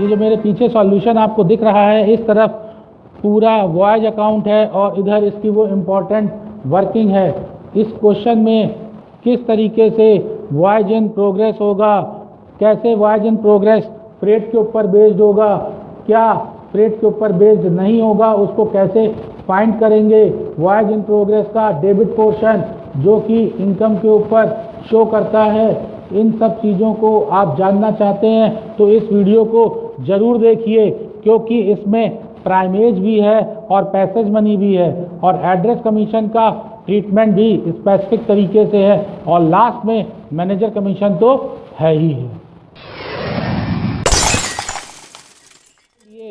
ये जो मेरे पीछे सॉल्यूशन आपको दिख रहा है, इस तरफ पूरा वॉयज अकाउंट है और इधर इसकी वो इम्पोर्टेंट वर्किंग है। इस क्वेश्चन में किस तरीके से वॉयज इन प्रोग्रेस होगा, कैसे वॉयज इन प्रोग्रेस फ्रेट के ऊपर बेस्ड होगा, क्या फ्रेट के ऊपर बेस्ड नहीं होगा, उसको कैसे फाइंड करेंगे, वॉयज इन प्रोग्रेस का डेबिट पोर्शन जो कि इनकम के ऊपर शो करता है, इन सब चीज़ों को आप जानना चाहते हैं तो इस वीडियो को ज़रूर देखिए, क्योंकि इसमें प्राइमेज भी है और पैसेज मनी भी है और एड्रेस कमीशन का ट्रीटमेंट भी स्पेसिफिक तरीके से है और लास्ट में मैनेजर कमीशन तो है ही है। ये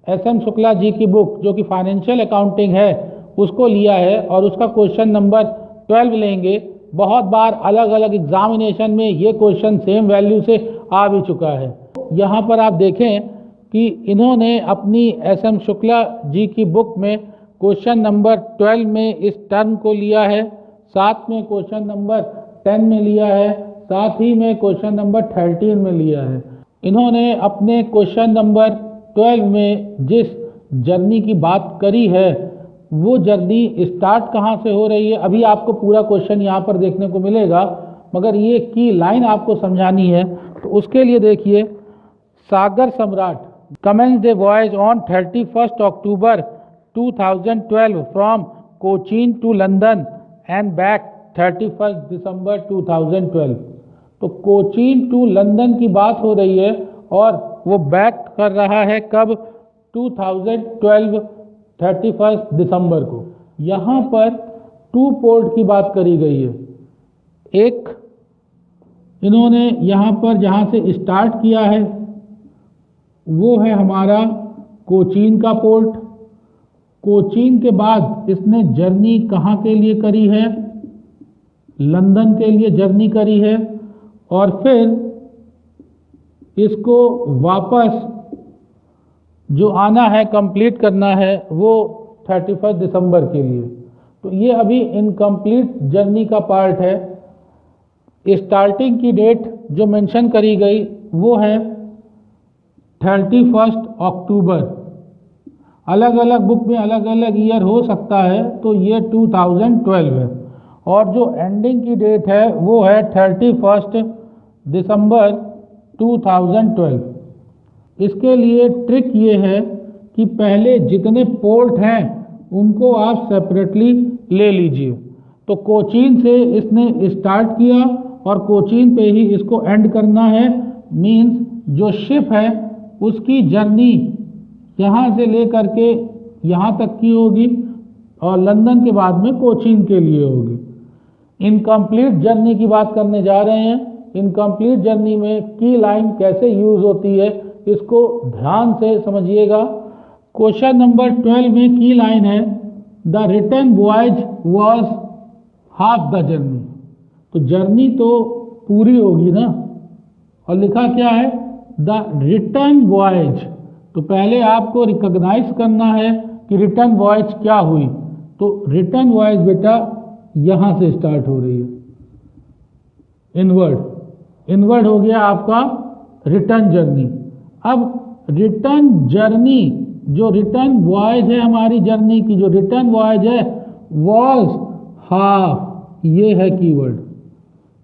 SM शुक्ला जी की बुक जो कि फाइनेंशियल अकाउंटिंग है उसको लिया है और उसका क्वेश्चन नंबर 12 लेंगे। बहुत बार अलग अलग एग्जामिनेशन में ये क्वेश्चन सेम वैल्यू से आ भी चुका है। यहाँ पर आप देखें कि इन्होंने अपनी SM शुक्ला जी की बुक में क्वेश्चन नंबर 12 में इस टर्म को लिया है, साथ में क्वेश्चन नंबर 10 में लिया है, साथ ही में क्वेश्चन नंबर 13 में लिया है। इन्होंने अपने क्वेश्चन नंबर 12 में जिस जर्नी की बात करी है वो जर्नी स्टार्ट कहाँ से हो रही है, अभी आपको पूरा क्वेश्चन यहाँ पर देखने को मिलेगा, मगर ये की लाइन आपको समझानी है। तो उसके लिए देखिए, सागर सम्राट commenced a voyage on 31st October 2012 from Cochin to London and back 31st December 2012। तो कोचीन टू लंदन की बात हो रही है और वो बैक कर रहा है कब, 2012 31 दिसंबर को। यहाँ पर 2 पोर्ट की बात करी गई है। एक इन्होंने यहाँ पर जहाँ से स्टार्ट किया है वो है हमारा कोचीन का पोर्ट। कोचीन के बाद इसने जर्नी कहाँ के लिए करी है, लंदन के लिए जर्नी करी है और फिर इसको वापस जो आना है, कंप्लीट करना है वो 31 दिसंबर के लिए। तो ये अभी इनकम्प्लीट जर्नी का पार्ट है। स्टार्टिंग की डेट जो मेंशन करी गई वो है 31 अक्टूबर। अलग अलग बुक में अलग अलग ईयर हो सकता है, तो ये 2012 है और जो एंडिंग की डेट है वो है 31 दिसंबर 2012। इसके लिए ट्रिक ये है कि पहले जितने पोर्ट हैं उनको आप सेपरेटली ले लीजिए। तो कोचीन से इसने स्टार्ट किया और कोचीन पे ही इसको एंड करना है। मींस जो शिप है उसकी जर्नी यहाँ से ले करके यहाँ तक की होगी और लंदन के बाद में कोचीन के लिए होगी। इनकम्प्लीट जर्नी की बात करने जा रहे हैं। इनकम्प्लीट जर्नी में की लाइन कैसे यूज़ होती है इसको ध्यान से समझिएगा। क्वेश्चन नंबर 12 में की लाइन है, the return voyage was half the journey. तो जर्नी तो पूरी होगी ना, और लिखा क्या है, द रिटर्न वॉयज। तो पहले आपको रिकॉग्नाइज करना है कि रिटर्न वॉयज क्या हुई। तो रिटर्न वॉयज बेटा यहाँ से स्टार्ट हो रही है, इनवर्ड हो गया आपका रिटर्न जर्नी। अब रिटर्न जर्नी, जो रिटर्न वॉयज है हमारी जर्नी की, जो रिटर्न वॉयज है वॉज हाफ, ये है keyword.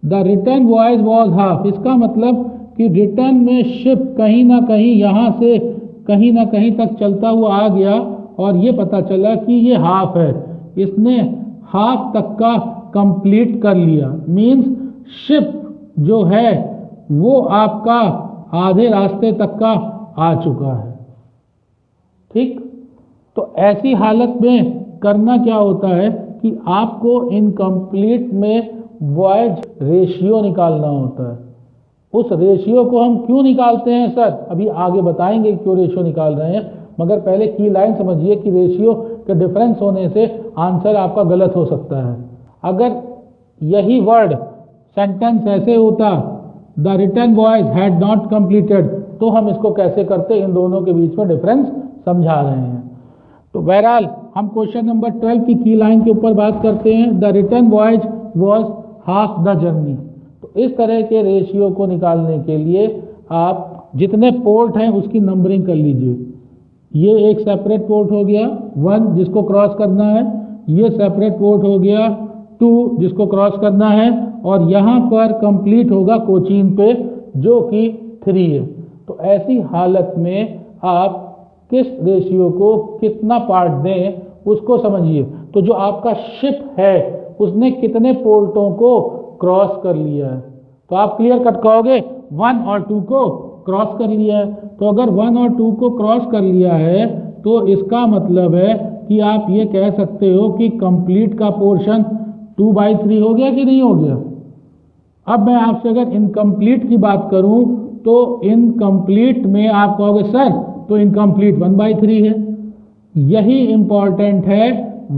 The return voyage was half, इसका मतलब कि रिटर्न में शिप कहीं ना कहीं यहाँ से कहीं ना कहीं तक चलता हुआ आ गया और ये पता चला कि ये हाफ है। इसने हाफ तक का कंप्लीट कर लिया। मीन्स शिप जो है वो आपका आधे रास्ते तक का आ चुका है। ठीक, तो ऐसी हालत में करना क्या होता है कि आपको इनकम्प्लीट में वॉयज रेशियो निकालना होता है। उस रेशियो को हम क्यों निकालते हैं सर, अभी आगे बताएंगे क्यों रेशियो निकाल रहे हैं, मगर पहले की लाइन समझिए कि रेशियो के डिफरेंस होने से आंसर आपका गलत हो सकता है। अगर यही वर्ड सेंटेंस ऐसे होता, the return voyage had not completed, तो हम इसको कैसे करते, इन दोनों के बीच में डिफरेंस समझा रहे हैं। तो बहरहाल हम क्वेश्चन नंबर 12 की लाइन के ऊपर बात करते हैं। The return voyage was half the journey. तो इस तरह के रेशियो को निकालने के लिए आप जितने पोर्ट हैं उसकी नंबरिंग कर लीजिए। ये एक सेपरेट पोर्ट हो गया 1 जिसको क्रॉस करना है, ये सेपरेट पोर्ट हो गया 2 जिसको क्रॉस करना है, और यहाँ पर कंप्लीट होगा कोचीन पे जो कि 3 है। तो ऐसी हालत में आप किस रेशियो को कितना पार्ट दें उसको समझिए। तो जो आपका शिप है उसने कितने पोर्टों को क्रॉस कर लिया है, तो आप क्लियर कट कहोगे 1 और 2 को क्रॉस कर लिया है। तो अगर 1 और 2 को क्रॉस कर लिया है तो इसका मतलब है कि आप ये कह सकते हो कि कंप्लीट का पोर्शन 2/3 हो गया कि नहीं हो गया। अब मैं आपसे अगर इनकम्प्लीट की बात करूं तो इनकम्प्लीट में आप कहोगे सर तो इनकम्प्लीट 1/3 है। यही इंपॉर्टेंट है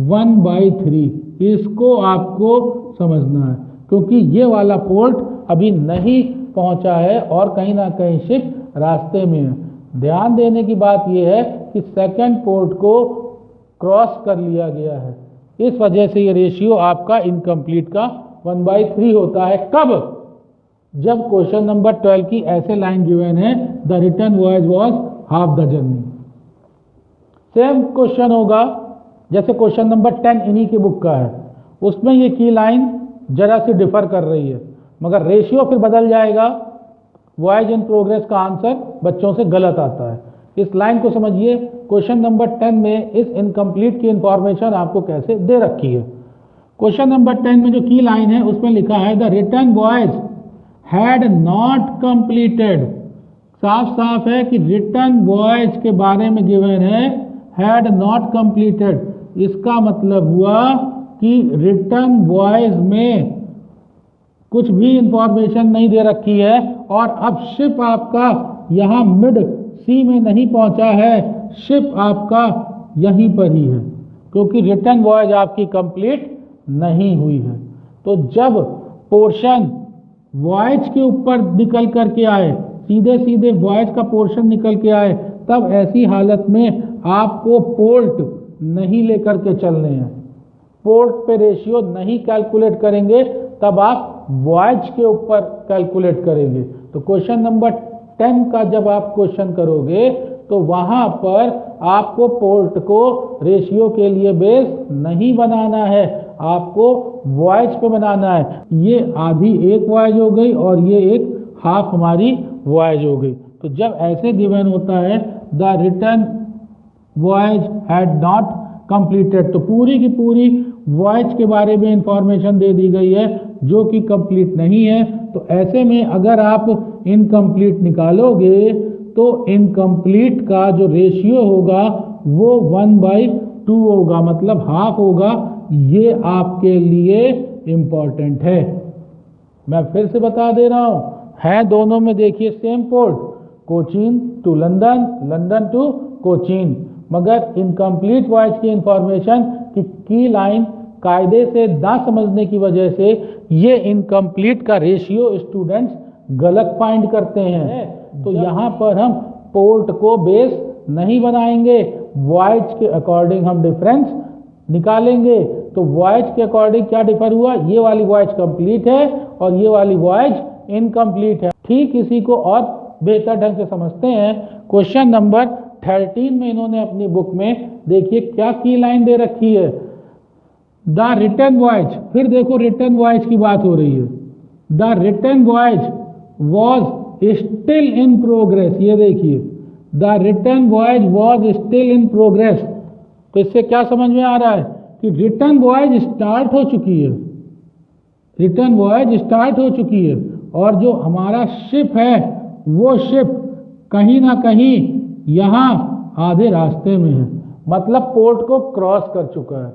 1/3, इसको आपको समझना है क्योंकि ये वाला पोर्ट अभी नहीं पहुंचा है और कहीं ना कहीं शिप रास्ते में है। ध्यान देने की बात यह है कि सेकंड पोर्ट को क्रॉस कर लिया गया है, इस वजह से ये रेशियो आपका इनकम्प्लीट का 1/3 होता है। कब? जब क्वेश्चन नंबर 12 की ऐसे लाइन गिवन है the return voyage was half the journey. Same question होगा जैसे क्वेश्चन नंबर 10 इन्हीं की बुक का है, उसमें ये की लाइन जरा सी डिफर कर रही है मगर रेशियो फिर बदल जाएगा। वॉयज इन प्रोग्रेस का आंसर बच्चों से गलत आता है। इस लाइन को समझिए, क्वेश्चन नंबर 10 में इस इनकम्प्लीट की इंफॉर्मेशन आपको कैसे दे रखी है। क्वेश्चन नंबर 10 में जो की लाइन है उसमें लिखा है the return voyage had not completed. साफ साफ है कि रिटर्न वॉयज के बारे में गिवन है हैड नॉट कंप्लीटेड। इसका मतलब हुआ कि रिटर्न वॉयज में कुछ भी इंफॉर्मेशन नहीं दे रखी है और अब शिप आपका यहाँ मिड सी में नहीं पहुंचा है, शिप आपका यहीं पर ही है क्योंकि रिटर्न वॉयज आपकी कंप्लीट नहीं हुई है। तो जब पोर्शन वॉयज के ऊपर निकल करके आए, सीधे सीधे वॉयज का पोर्शन निकल के आए, तब ऐसी हालत में आपको पोर्ट नहीं लेकर के चलने हैं। पोर्ट पे रेशियो नहीं कैलकुलेट करेंगे तब आप वॉयज के ऊपर कैलकुलेट करेंगे। तो क्वेश्चन नंबर 10 का जब आप क्वेश्चन करोगे तो वहां पर आपको पोर्ट को रेशियो के लिए बेस नहीं बनाना है, आपको वॉयज पे बनाना है। ये आधी एक वॉयज हो गई और ये एक हाफ हमारी वॉयज हो गई। तो जब ऐसे गिवन होता है the return voyage had not completed, तो पूरी की पूरी वॉयज के बारे में इंफॉर्मेशन दे दी गई है जो कि कंप्लीट नहीं है। तो ऐसे में अगर आप इनकम्प्लीट निकालोगे तो इनकम्प्लीट का जो रेशियो होगा वो 1/2 होगा, मतलब हाफ होगा। ये आपके लिए इम्पॉर्टेंट है। मैं फिर से बता दे रहा हूं, है दोनों में देखिए same port, Cochin to London, London to Cochin, मगर इनकम्प्लीट वॉयज की इंफॉर्मेशन की लाइन कायदे से ना समझने की वजह से ये इनकम्प्लीट का रेशियो स्टूडेंट्स गलत फाइंड करते हैं। तो यहाँ पर हम पोर्ट को बेस नहीं बनाएंगे, वॉयज के अकॉर्डिंग हम डिफरेंस निकालेंगे। तो वॉयज के अकॉर्डिंग क्या डिफर हुआ, ये वाली वॉयज कंप्लीट है और ये वाली वॉयज इनकम्प्लीट है। ठीक इसी को और बेहतर ढंग से समझते हैं। क्वेश्चन नंबर 13 में इन्होंने अपनी बुक में देखिए क्या की लाइन दे रखी है, द रिटर्न वॉयज। फिर देखो रिटर्न वॉयज की बात हो रही है, the return voyage was still in progress. ये देखिए the return voyage was still in progress. तो इससे क्या समझ में आ रहा है कि रिटर्न वॉयज स्टार्ट हो चुकी है, रिटर्न वॉयज स्टार्ट हो चुकी है और जो हमारा शिप है वो शिप कहीं ना कहीं यहाँ आधे रास्ते में है, मतलब पोर्ट को क्रॉस कर चुका है।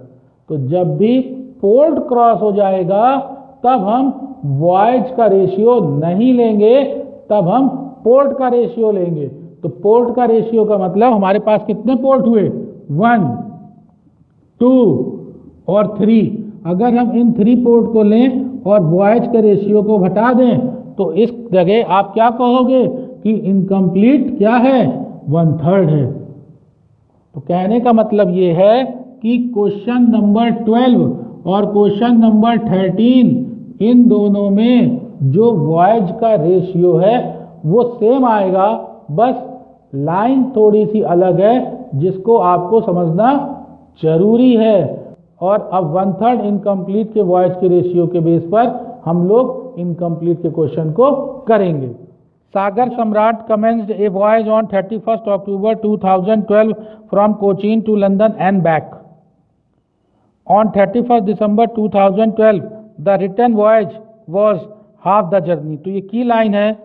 तो जब भी पोर्ट क्रॉस हो जाएगा तब हम वॉयज का रेशियो नहीं लेंगे, तब हम पोर्ट का रेशियो लेंगे। तो पोर्ट का रेशियो का मतलब हमारे पास कितने पोर्ट हुए, 1, 2 और 3। अगर हम इन 3 पोर्ट को लें और वॉयज के रेशियो को घटा दें तो इस जगह आप क्या कहोगे कि इनकम्प्लीट क्या है, 1/3 है। तो कहने का मतलब ये है कि क्वेश्चन नंबर 12 और क्वेश्चन नंबर 13 इन दोनों में जो वॉयज का रेशियो है वो सेम आएगा, बस लाइन थोड़ी सी अलग है जिसको आपको समझना जरूरी है। और अब 1/3 इनकम्प्लीट के वॉयज के रेशियो के बेस पर हम लोग इनकम्प्लीट के क्वेश्चन को करेंगे। सागर सम्राट commenced a voyage on 31st October 2012 from Cochin to London and back. On 31st December 2012, the return voyage was half the journey. तो ये की लाइन है,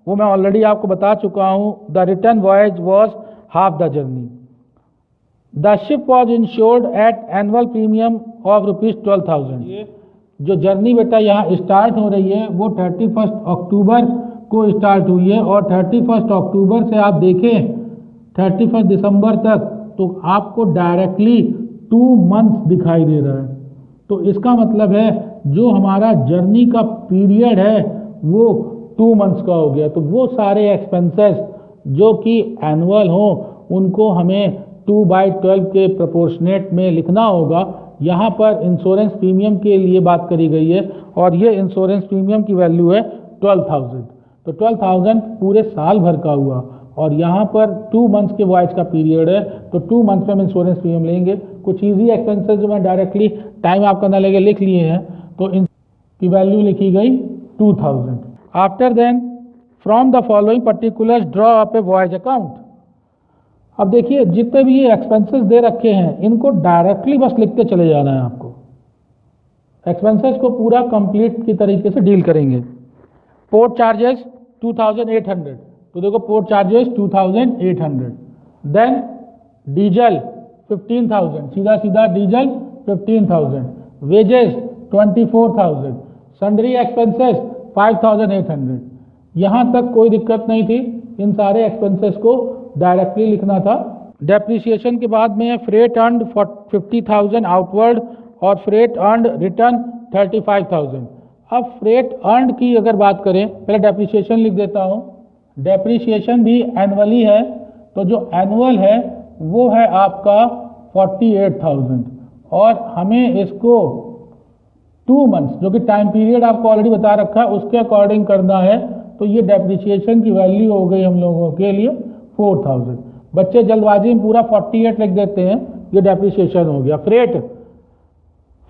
वो मैं ऑलरेडी आपको बता चुका हूँ। The return voyage was half the journey. The ship was insured at annual premium of ₹12,000. जो जर्नी बेटा यहाँ स्टार्ट हो रही है वो 31 अक्टूबर को स्टार्ट हुई है और 31 अक्टूबर से आप देखें 31 दिसंबर तक तो आपको डायरेक्टली 2 मंथ्स दिखाई दे रहा है। तो इसका मतलब है जो हमारा जर्नी का पीरियड है वो 2 मंथ्स का हो गया। तो वो सारे एक्सपेंसेस जो कि एनुअल हो उनको हमें 2/12 के प्रोपोर्शनेट में लिखना होगा। यहाँ पर इंश्योरेंस प्रीमियम के लिए बात करी गई है और ये इंश्योरेंस प्रीमियम की वैल्यू है 12,000। तो 12,000 पूरे साल भर का हुआ और यहाँ पर 2 मंथ्स के वॉयज का पीरियड है तो 2 मंथ्स में हम इंश्योरेंस प्रीमियम लेंगे। कुछ इजी एक्सपेंसेस जो मैं डायरेक्टली टाइम आपका ना लगे लिख लिए हैं तो इनकी वैल्यू लिखी गई 2,000। After then from the following particulars draw up a voyage account. अब देखिए जितने भी ये एक्सपेंसेस दे रखे हैं इनको डायरेक्टली बस लिखते चले जाना है आपको। एक्सपेंसेस को पूरा कंप्लीट की तरीके से डील करेंगे। पोर्ट चार्जेस 2,800, तो देखो पोर्ट चार्जेस 2,800। देन डीजल 15,000, सीधा सीधा डीजल 15,000। वेजेस 24,000। Sundry expenses 5,800। यहाँ तक कोई दिक्कत नहीं थी, इन सारे एक्सपेंसेस को डायरेक्टली लिखना था। डेप्रिसिएशन के बाद में फ्रेट अर्न्ड 50,000 आउटवर्ड और फ्रेट अर्न्ड रिटर्न 35,000। अब फ्रेट अर्न्ड की अगर बात करें, पहले डेप्रिसिएशन लिख देता हूँ। डेप्रिसिएशन भी एनुअली है तो जो एनुअल है वो है आपका 48,000 और हमें इसको 2 मंथ्स जो कि टाइम पीरियड आपको ऑलरेडी बता रखा है उसके अकॉर्डिंग करना है। तो ये डेप्रिसिएशन की वैल्यू हो गई हम लोगों के लिए 4,000। बच्चे जल्दबाजी में पूरा 48 लिख देते हैं, ये डेप्रिसिएशन हो गया।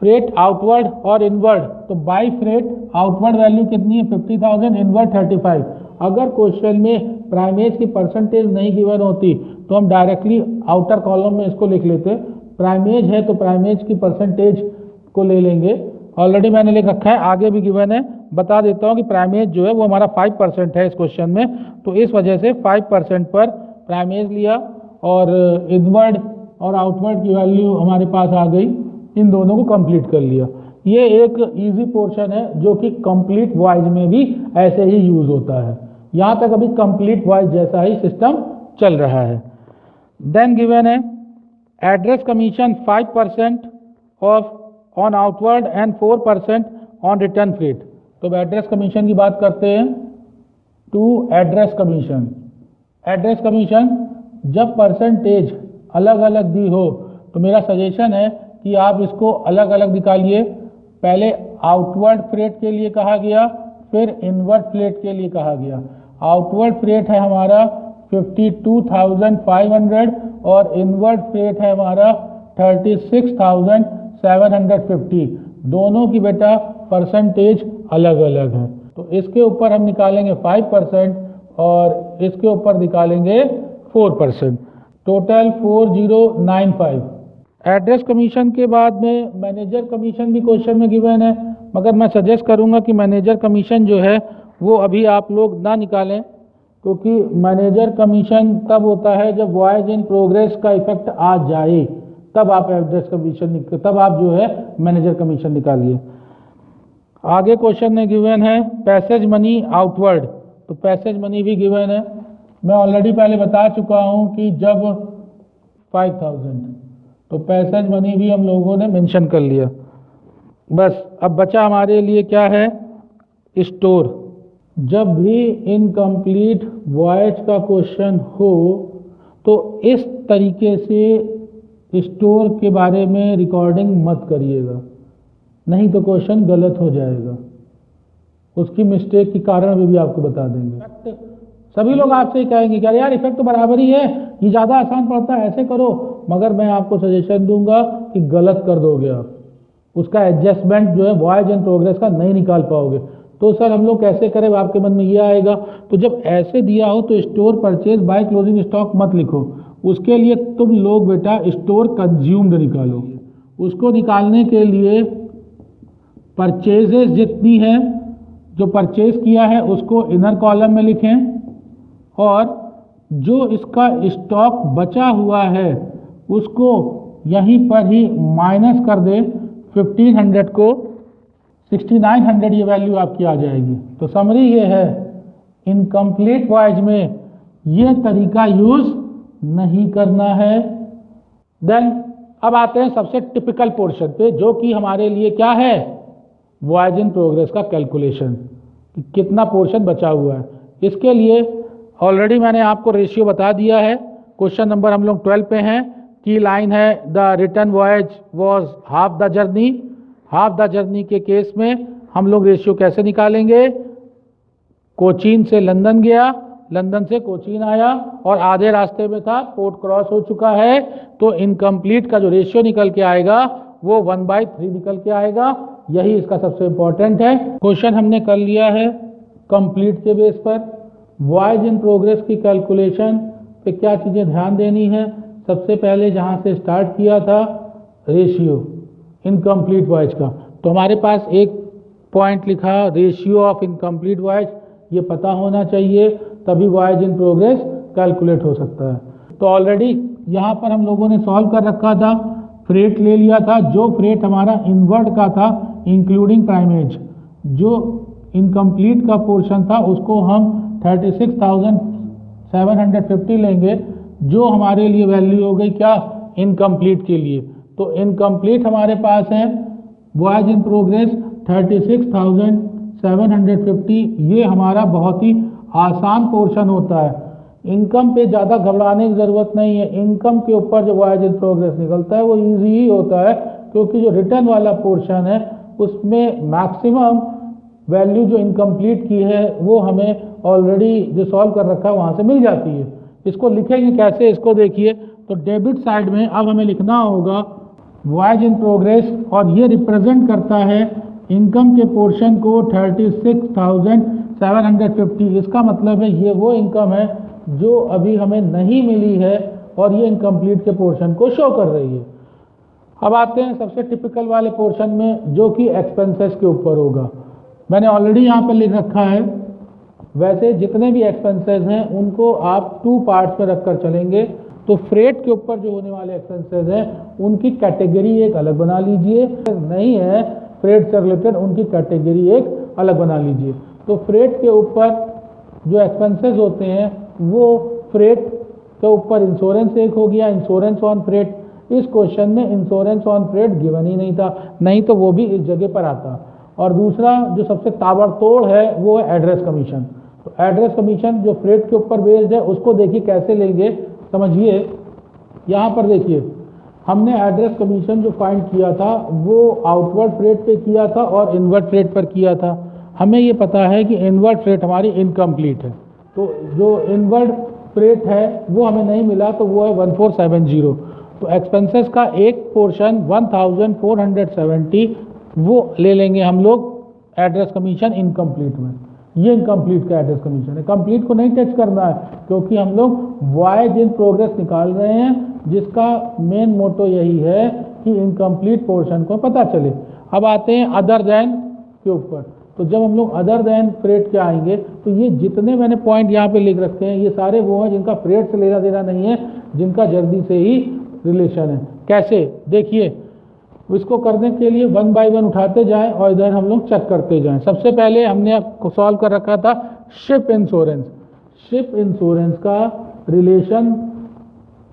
फ्रेट आउटवर्ड और इनवर्ड, तो बाई फ्रेट आउटवर्ड वैल्यू कितनी है 50,000, इनवर्ड 35। अगर क्वेश्चन में प्राइमेज की परसेंटेज नहीं गिवन होती तो हम डायरेक्टली आउटर कॉलम में इसको लिख लेते। प्राइमेज है तो प्राइमेज की परसेंटेज को ले लेंगे, ऑलरेडी मैंने लिख रखा है, आगे भी गिवन है। बता देता हूँ कि प्राइमेज जो है वो हमारा 5% है इस क्वेश्चन में, तो इस वजह से 5% पर प्राइमेज लिया और इनवर्ड और आउटवर्ड की वैल्यू हमारे पास आ गई। इन दोनों को कंप्लीट कर लिया। ये एक इजी पोर्शन है जो कि कंप्लीट वॉयज में भी ऐसे ही यूज होता है। यहाँ तक अभी कंप्लीट वॉयज जैसा ही सिस्टम चल रहा है। देन गिवन है address commission 5% off on outward and 4% on return freight. तो एड्रेस कमीशन की बात करते हैं। To address commission, address commission जब परसेंटेज अलग अलग दी हो तो मेरा सजेशन है कि आप इसको अलग अलग निकालिए। पहले आउटवर्ड फ्रेट के लिए कहा गया, फिर इनवर्ड फ्रेट के लिए कहा गया। आउटवर्ड फ्रेट है हमारा 52,500 और इनवर्ड फ्रेट है हमारा 36,750। दोनों की बेटा परसेंटेज अलग अलग है, तो इसके ऊपर हम निकालेंगे 5% और इसके ऊपर निकालेंगे 4%, टोटल 4095। एड्रेस कमीशन के बाद में मैनेजर कमीशन भी क्वेश्चन में गिवन है, मगर मैं सजेस्ट करूंगा कि मैनेजर कमीशन जो है वो अभी आप लोग ना निकालें, क्योंकि मैनेजर कमीशन तब होता है जब वॉयज इन प्रोग्रेस का इफेक्ट आ जाए, तब आप एड्रेस कमीशन, तब आप जो है मैनेजर कमीशन निकालिए। आगे क्वेश्चन में गिवन है पैसेज मनी आउटवर्ड, तो पैसेज मनी भी गिवन है। मैं ऑलरेडी पहले बता चुका हूं कि जब 5,000, तो पैसेज मनी भी हम लोगों ने मेंशन कर लिया। बस अब बचा हमारे लिए क्या है, स्टोर। जब भी इनकम्प्लीट वॉयज का क्वेश्चन हो तो इस तरीके से स्टोर के बारे में रिकॉर्डिंग मत करिएगा, नहीं तो क्वेश्चन गलत हो जाएगा। उसकी मिस्टेक के कारण भी आपको बता देंगे। सभी लोग आपसे ही कहेंगे कि अरे यार इफेक्ट तो बराबर ही है, ये ज़्यादा आसान पड़ता है, ऐसे करो। मगर मैं आपको सजेशन दूंगा कि गलत कर दोगे आप, उसका एडजस्टमेंट जो है वॉयज एंड प्रोग्रेस का नहीं निकाल पाओगे। तो सर हम लोग कैसे करें, आपके मन में ये आएगा। तो जब ऐसे दिया हो तो store purchase by closing stock मत लिखो, उसके लिए तुम लोग बेटा स्टोर कंज्यूम्ड निकालो। उसको निकालने के लिए परचेजेस जितनी है, जो परचेज किया है उसको इनर कॉलम में लिखें, और जो इसका स्टॉक बचा हुआ है उसको यहीं पर ही माइनस कर दें 1500 को, 6900 ये वैल्यू आपकी आ जाएगी। तो समरी ये है, इनकम्प्लीट वॉयज में ये तरीका यूज नहीं करना है। देन अब आते हैं सबसे टिपिकल पोर्शन पे, जो कि हमारे लिए क्या है, वॉयज इन प्रोग्रेस का कैलकुलेशन, कितना पोर्शन बचा हुआ है। इसके लिए ऑलरेडी मैंने आपको रेशियो बता दिया है। क्वेश्चन नंबर हम लोग 12 पे हैं। की लाइन है the return voyage was half the journey. Half the journey के केस में हम लोग रेशियो कैसे निकालेंगे, कोचीन से लंदन गया, लंदन से कोचीन आया और आधे रास्ते में था, पोर्ट क्रॉस हो चुका है, तो इनकम्प्लीट का जो रेशियो निकल के आएगा वो 1/3 निकल के आएगा। यही इसका सबसे इंपॉर्टेंट है। क्वेश्चन हमने कर लिया है कंप्लीट के बेस पर। वॉयज इन प्रोग्रेस की कैलकुलेशन पे क्या चीज़ें ध्यान देनी है, सबसे पहले जहाँ से स्टार्ट किया था रेशियो इनकम्प्लीट वॉयज का, तो हमारे पास एक पॉइंट लिखा रेशियो ऑफ इनकम्प्लीट वॉयज, ये पता होना चाहिए, तभी वॉयज इन प्रोग्रेस कैलकुलेट हो सकता है। तो ऑलरेडी यहाँ पर हम लोगों ने सॉल्व कर रखा था, फ्रेट ले लिया था, जो फ्रेट हमारा इनवर्ड का था इंक्लूडिंग प्राइमेज, जो इनकम्प्लीट का पोर्शन था उसको हम 36,750 लेंगे, जो हमारे लिए वैल्यू हो गई क्या, इनकम्प्लीट के लिए। तो इनकम्प्लीट हमारे पास है वॉयज इन प्रोग्रेस 36,750, ये हमारा बहुत ही आसान पोर्शन होता है। इनकम पे ज़्यादा घबराने की ज़रूरत नहीं है। इनकम के ऊपर जो वॉयज इन प्रोग्रेस निकलता है वो इजी ही होता है, क्योंकि जो रिटर्न वाला पोर्शन है उसमें मैक्सिमम वैल्यू जो इनकम्प्लीट की है वो हमें ऑलरेडी जो सॉल्व कर रखा है वहाँ से मिल जाती है। इसको लिखेंगे कैसे, इसको देखिए। तो डेबिट साइड में अब हमें लिखना होगा वॉयज इन प्रोग्रेस, और ये रिप्रेजेंट करता है इनकम के पोर्शन को 36,750। इसका मतलब है ये वो इनकम है जो अभी हमें नहीं मिली है और ये इनकम्प्लीट के पोर्शन को शो कर रही है। अब आते हैं सबसे टिपिकल वाले पोर्शन में, जो कि एक्सपेंसेस के ऊपर होगा। मैंने ऑलरेडी यहाँ पर लिख रखा है। वैसे जितने भी एक्सपेंसेस हैं उनको आप 2 पार्ट्स में रखकर चलेंगे। तो फ्रेट के ऊपर जो होने वाले एक्सपेंसेस हैं उनकी कैटेगरी एक अलग बना लीजिए, नहीं है फ्रेट से रिलेटेड उनकी कैटेगरी एक अलग बना लीजिए। तो फ्रेट के ऊपर जो एक्सपेंसेस होते हैं वो फ्रेट के ऊपर इंश्योरेंस एक हो गया, इंश्योरेंस ऑन फ्रेट। इस क्वेश्चन में इंश्योरेंस ऑन फ्रेट गिवन ही नहीं था, नहीं तो वो भी इस जगह पर आता। और दूसरा जो सबसे ताबड़तोड़ है वो है एड्रेस कमीशन। तो एड्रेस कमीशन जो फ्रेट के ऊपर बेस्ड है उसको देखिए कैसे लेंगे, समझिए। यहाँ पर देखिए हमने एड्रेस कमीशन जो फाइंड किया था वो आउटवर्ड फ्रेट पे किया था और इनवर्ड फ्रेट पर किया था। हमें ये पता है कि इनवर्ड फ्रेट हमारी इनकम्प्लीट है, तो जो इनवर्ड फ्रेट है वो हमें नहीं मिला, तो वो है 1470। तो एक्सपेंसेस का एक पोर्शन 1470 वो ले लेंगे हम लोग एड्रेस कमीशन इनकम्प्लीट में। ये इनकम्प्लीट का एड्रेस कमीशन है, कंप्लीट को नहीं टच करना है, क्योंकि हम लोग वॉयज इन प्रोग्रेस निकाल रहे हैं, जिसका मेन मोटो यही है कि इनकम्प्लीट पोर्शन को पता चले। अब आते हैं अदर देन के ऊपर। तो जब हम लोग अदर देन फ्रेट के आएंगे तो ये जितने मैंने पॉइंट यहाँ पे लिख रखे हैं ये सारे वो हैं जिनका फ्रेट से लेना देना नहीं है, जिनका जल्दी से ही रिलेशन है। कैसे, देखिए इसको करने के लिए 1 बाय 1 उठाते जाएं और इधर हम लोग चेक करते जाएं। सबसे पहले हमने सॉल्व कर रखा था शिप इंश्योरेंस। शिप इंश्योरेंस का रिलेशन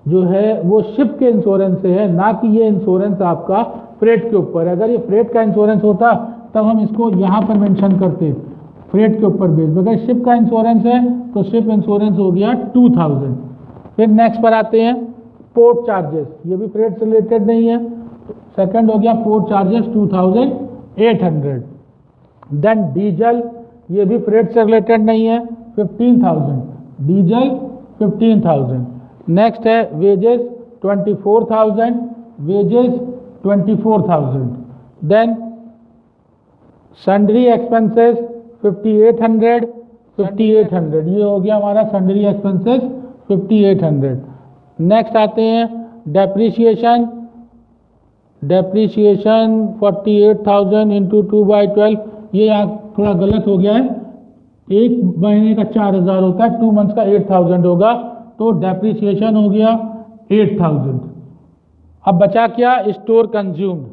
जो है वो शिप के इंश्योरेंस से है, ना कि ये इंश्योरेंस आपका फ्रेट के ऊपर है। अगर ये फ्रेट का इंश्योरेंस होता तब हम इसको यहाँ पर मेंशन करते, फ्रेट के ऊपर बेस्ड। अगर शिप का इंश्योरेंस है तो शिप इंश्योरेंस हो गया 2000। फिर नेक्स्ट पर आते हैं पोर्ट चार्जेस, ये भी फ्रेट से रिलेटेड नहीं है। सेकंड हो गया पोर्ट चार्जेस 2800। देन डीजल, ये भी फ्रेट से रिलेटेड नहीं है, 15000। डीजल 15,000। नेक्स्ट है wages 24,000, wages 24,000। Then sundry expenses 5800, 5800 ये हो गया हमारा सन्ड्री एक्सपेंसेस 5800। नेक्स्ट आते हैं डेप्रीशिएशन, डेप्रीशिएशन 48,000 इंटू 2/12। ये यहाँ थोड़ा गलत हो गया है, एक महीने का 4,000 होता है, 2 मंथ्स का 8,000 होगा, तो डेप्रीशिएशन हो गया 8,000। अब बचा क्या, स्टोर कंज्यूम्ड।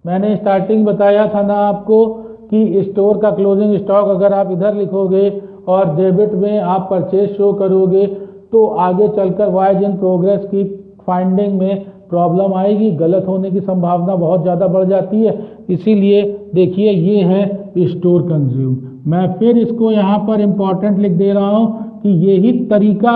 मैंने स्टार्टिंग बताया था ना आपको कि स्टोर का क्लोजिंग स्टॉक अगर आप इधर लिखोगे और डेबिट में आप परचेज शो करोगे तो आगे चलकर वाइज इन प्रोग्रेस की फाइंडिंग में प्रॉब्लम आएगी, गलत होने की संभावना बहुत ज़्यादा बढ़ जाती है। इसीलिए देखिए ये है स्टोर कंज्यूम। मैं फिर इसको यहाँ पर इम्पॉर्टेंट लिख दे रहा हूँ कि यही तरीका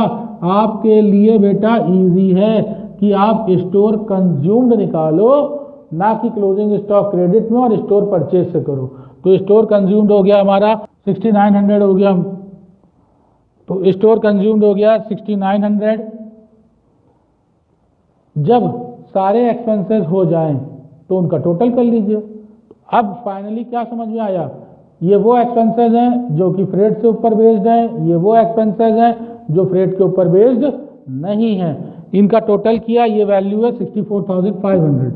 आपके लिए बेटा इजी है कि आप स्टोर कंज्यूम्ड निकालो, ना कि क्लोजिंग स्टॉक क्रेडिट में और स्टोर परचेज से करो। तो स्टोर कंज्यूम्ड हो गया हमारा 6900 हो गया, तो स्टोर कंज्यूम्ड हो गया 6900। जब सारे एक्सपेंसेस हो जाएं तो उनका टोटल कर लीजिए। अब फाइनली क्या समझ में आया, ये वो एक्सपेंसेस हैं जो कि फ्रेट से ऊपर बेस्ड हैं, ये वो एक्सपेंसेस हैं जो फ्रेट के ऊपर बेस्ड नहीं हैं। इनका टोटल किया, ये वैल्यू है 64,500।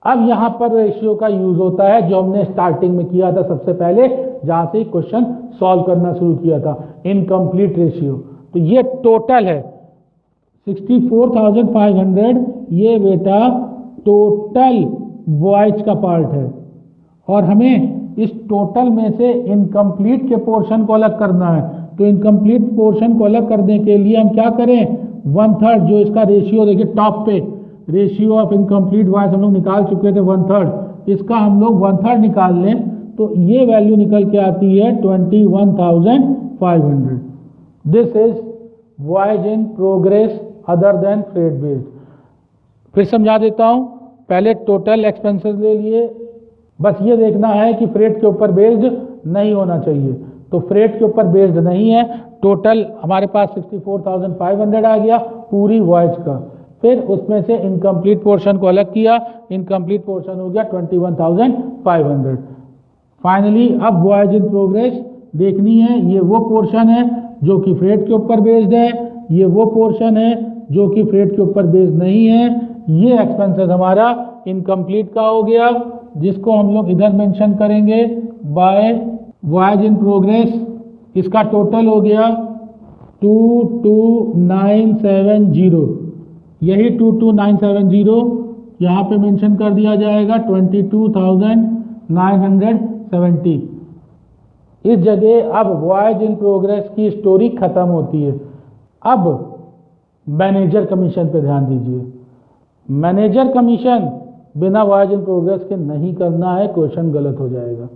अब यहाँ पर रेशियो का यूज होता है जो हमने स्टार्टिंग में किया था सबसे पहले, जहाँ से क्वेश्चन सॉल्व करना शुरू किया था, इनकम्प्लीट रेशियो। तो ये टोटल है 64,500, ये बेटा टोटल वॉइज का पार्ट है और हमें इस टोटल में से इनकम्प्लीट के पोर्शन को अलग करना है। तो इनकम्प्लीट पोर्शन को अलग करने के लिए हम क्या करें, 1/3 जो इसका रेशियो देखिए टॉप पे, रेशियो ऑफ इनकम्प्लीट वॉइस हम लोग निकाल चुके थे 1/3, इसका हम लोग 1/3 निकाल लें तो ये वैल्यू निकल के आती है 21,500। This is wise in progress other than freight based. फिर समझा देता हूं, पहले टोटल एक्सपेंसेस ले लिए, बस ये देखना है कि फ्रेट के ऊपर बेस्ड नहीं होना चाहिए, तो फ्रेट के ऊपर बेस्ड नहीं है। टोटल हमारे पास 64,500 आ गया पूरी वॉइज का। फिर उसमें से इनकम्प्लीट पोर्शन को अलग किया, इनकम्प्लीट पोर्शन हो गया 21,500। फाइनली अब वॉइज इन प्रोग्रेस देखनी है, ये वो पोर्शन है जो कि फ्रेट के ऊपर बेस्ड है, ये वो पोर्शन है जो कि फ्रेट के ऊपर बेस्ड नहीं है। ये एक्सपेंसेस हमारा इनकम्प्लीट का हो गया, जिसको हम लोग इधर मेंशन करेंगे बाय वॉइज इन प्रोग्रेस। इसका टोटल हो गया 22,970, यही 22,970 यहाँ पे मेंशन कर दिया जाएगा 22,970। इस जगह अब वॉइज इन प्रोग्रेस की स्टोरी खत्म होती है। अब मैनेजर कमीशन पे ध्यान दीजिए। मैनेजर कमीशन बिना वॉइज इन प्रोग्रेस के नहीं करना है, क्वेश्चन गलत हो जाएगा।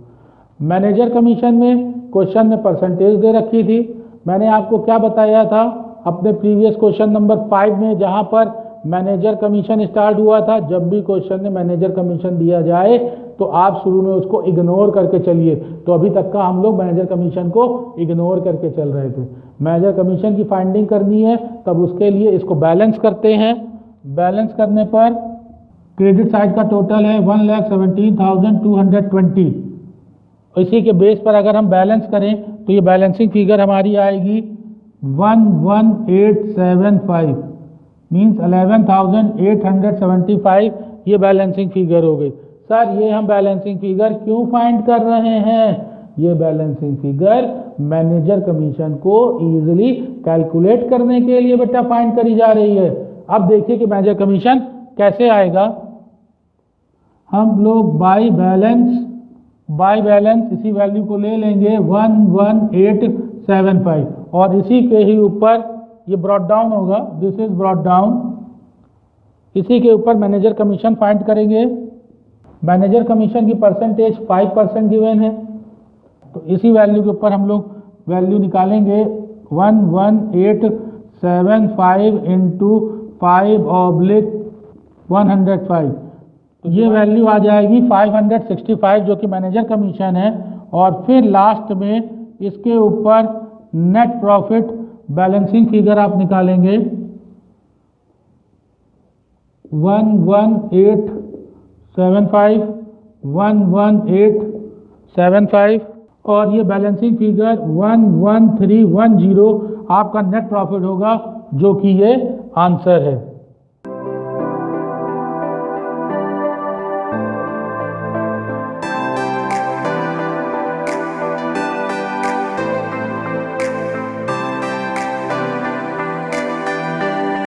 मैनेजर कमीशन में क्वेश्चन में परसेंटेज दे रखी थी, मैंने आपको क्या बताया था अपने प्रीवियस क्वेश्चन नंबर 5 में, जहां पर मैनेजर कमीशन स्टार्ट हुआ था। जब भी क्वेश्चन में मैनेजर कमीशन दिया जाए तो आप शुरू में उसको इग्नोर करके चलिए। तो अभी तक का हम लोग मैनेजर कमीशन को इग्नोर करके चल रहे थे। मैनेजर कमीशन की फाइंडिंग करनी है, तब उसके लिए इसको बैलेंस करते हैं। बैलेंस करने पर क्रेडिट साइड का टोटल है 1,17,220। इसी के बेस पर अगर हम बैलेंस करें तो ये बैलेंसिंग फिगर हमारी आएगी 11,875, मीन्स 11,875 ये बैलेंसिंग फिगर हो गई। सर ये हम बैलेंसिंग फिगर क्यों फाइंड कर रहे हैं, ये बैलेंसिंग फिगर मैनेजर कमीशन को इजीली कैलकुलेट करने के लिए बेटा फाइंड करी जा रही है। अब देखिए कि मैनेजर कमीशन कैसे आएगा। हम लोग बाय बैलेंस इसी वैल्यू को ले लेंगे 1,1875 और इसी के ही ऊपर ये ब्रॉट डाउन होगा, दिस इज ब्रॉट डाउन। इसी के ऊपर मैनेजर कमीशन फाइंड करेंगे। मैनेजर कमीशन की परसेंटेज 5% गिवन है, तो इसी वैल्यू के ऊपर हम लोग वैल्यू निकालेंगे 1,1875 इंटू 5/105, तो ये वैल्यू आ जाएगी 565 जो कि मैनेजर कमीशन है। और फिर लास्ट में इसके ऊपर नेट प्रॉफिट बैलेंसिंग फिगर आप निकालेंगे 11875, 11875 और ये बैलेंसिंग फिगर 11310 आपका नेट प्रॉफिट होगा, जो कि ये आंसर है।